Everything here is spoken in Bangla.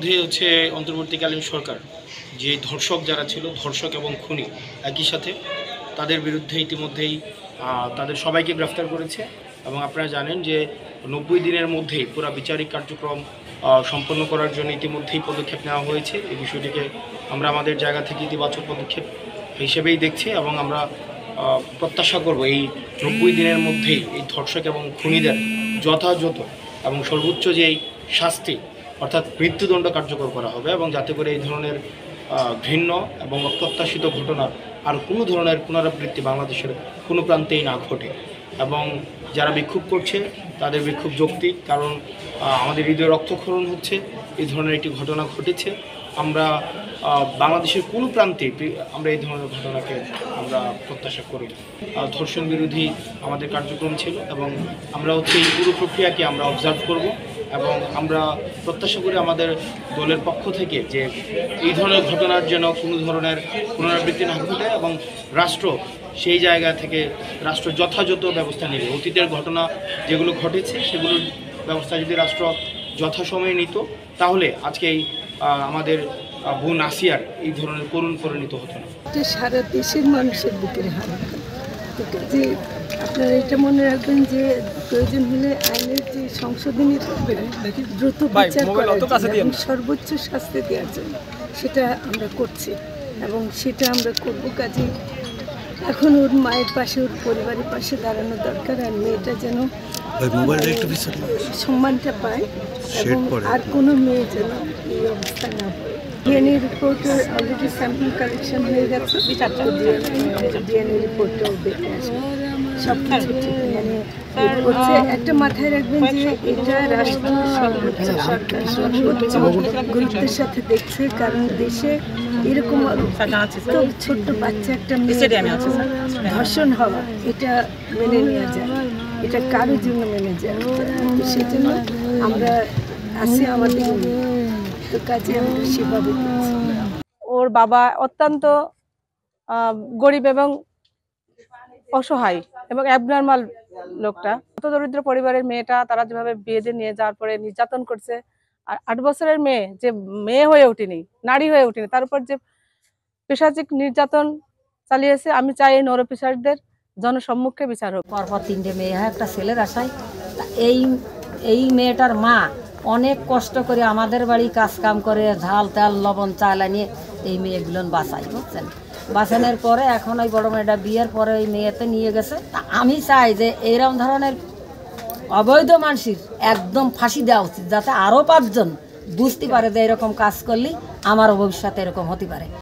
ইতিমধ্যে হচ্ছে অন্তর্বর্তীকালীন সরকার যে ধর্ষক যারা ছিল, ধর্ষক এবং খুনি একই সাথে, তাদের বিরুদ্ধে ইতিমধ্যেই তাদের সবাইকে গ্রেফতার করেছে। এবং আপনারা জানেন যে 90 দিনের মধ্যেই পুরো বিচারিক কার্যক্রম সম্পন্ন করার জন্য ইতিমধ্যেই পদক্ষেপ নেওয়া হয়েছে। এই বিষয়টিকে আমরা আমাদের জায়গা থেকে ইতিবাচক পদক্ষেপ হিসেবেই দেখছি এবং আমরা প্রত্যাশা করব এই 90 দিনের মধ্যেই এই ধর্ষক এবং খুনিদের যথাযথ এবং সর্বোচ্চ যেই শাস্তি অর্থাৎ মৃত্যুদণ্ড কার্যকর করা হবে, এবং যাতে করে এই ধরনের ঘৃণ্য এবং অপ্রত্যাশিত ঘটনার আর কোনো ধরনের পুনরাবৃত্তি বাংলাদেশের কোনো প্রান্তেই না ঘটে। এবং যারা বিক্ষোভ করছে তাদের বিক্ষোভ যৌক্তিক, কারণ আমাদের হৃদয়ে রক্তক্ষরণ হচ্ছে, এই ধরনের একটি ঘটনা ঘটেছে। আমরা বাংলাদেশের কোনো প্রান্তে আমরা এই ধরনের ঘটনাকে আমরা প্রত্যাশা করি। ধর্ষণ বিরোধী আমাদের কার্যক্রম ছিল এবং আমরা হচ্ছে এই পুরো প্রক্রিয়াকে আমরা অবজার্ভ করব এবং আমরা প্রত্যাশা করি আমাদের দলের পক্ষ থেকে যে এই ধরনের ঘটনার যেন কোনো ধরনের পুনরাবৃত্তি না ঘটে এবং রাষ্ট্র সেই জায়গা থেকে রাষ্ট্র যথাযথ ব্যবস্থা নেবে। অতীতের ঘটনা যেগুলো ঘটেছে সেগুলোর ব্যবস্থা যদি রাষ্ট্র যথাসময়ে নিত, তাহলে আজকে এই আমাদের বোন আসিয়ার এই ধরনের করুণ পরিণত হতো না। সারা দেশের মানুষের বুকের হাত। যে আপনারা এটা মনে রাখবেন যে প্রয়োজন হলে আইনের যে সংশোধনী করবেন, দ্রুত বিচার করার এবং সর্বোচ্চ শাস্তি দেওয়ার জন্য সেটা আমরা করছি এবং সেটা আমরা করব। কাজে এখন ওর মায়ের পাশে, ওর পরিবারের পাশে দাঁড়ানো দরকার, আর মেয়েটা যেন সম্মানটা পায় এবং আর কোনো মেয়ে যেন এই অবস্থা না হয়। ডিএনএ রিপোর্টের অলরেডি স্যাম্পল কালেকশন হয়ে গেছে, ডিএনএ রিপোর্টটাও দেখে আসবে। সব কিছু মানে হচ্ছে একটা মাথায় রাখবেন যে এটা রাষ্ট্র সর্বোচ্চ সরকার সর্বোচ্চ গুরুত্বের সাথে দেখছে, কারণ দেশে এরকম ছোট্ট বাচ্চা একটা মেয়ে ধর্ষণ হওয়া এটা মেনে নেওয়া যায়, এটা কারোর জন্য মেনে যায়। সেই জন্য আমরা আছি আমাদের কাজে আমরা সেভাবে। ওর বাবা অত্যন্ত গরিব এবং অসহায় এবং অ্যাবনর্মাল লোকটা। কত দরিদ্র পরিবারের মেয়েটা, তারা যেভাবে বিয়ে দিয়ে নিয়ে যাওয়ার পরে নির্যাতন করছে, আর 8 বছরের মেয়ে যে মেয়ে হয়ে ওঠেনি, নারী হয়ে ওঠেনি, তার উপর যে পেশাচিক নির্যাতন চালিয়েছে। আমি চাই এই নরপিশাচদের জনসম্মুখে বিচার হোক। পরপর 3টে মেয়ে হয়, একটা ছেলের আশায়। এই মেয়েটার মা অনেক কষ্ট করে আমাদের বাড়ি কাজ কাম করে, ঝাল তেল লবণ চালা নিয়ে এই মেয়েগুলো বাঁচাই, বুঝছেন। বাঁচানোর পরে এখন ওই বড় মেয়েটা বিয়ের পরে ওই মেয়েতে নিয়ে গেছে। আমি চাই যে এইরকম ধরনের অবৈধ মানুষের একদম ফাঁসি দেওয়া উচিত, যাতে আরও 5 জন বুঝতে পারে যে এরকম কাজ করলে আমারও ভবিষ্যতে এরকম হতে পারে।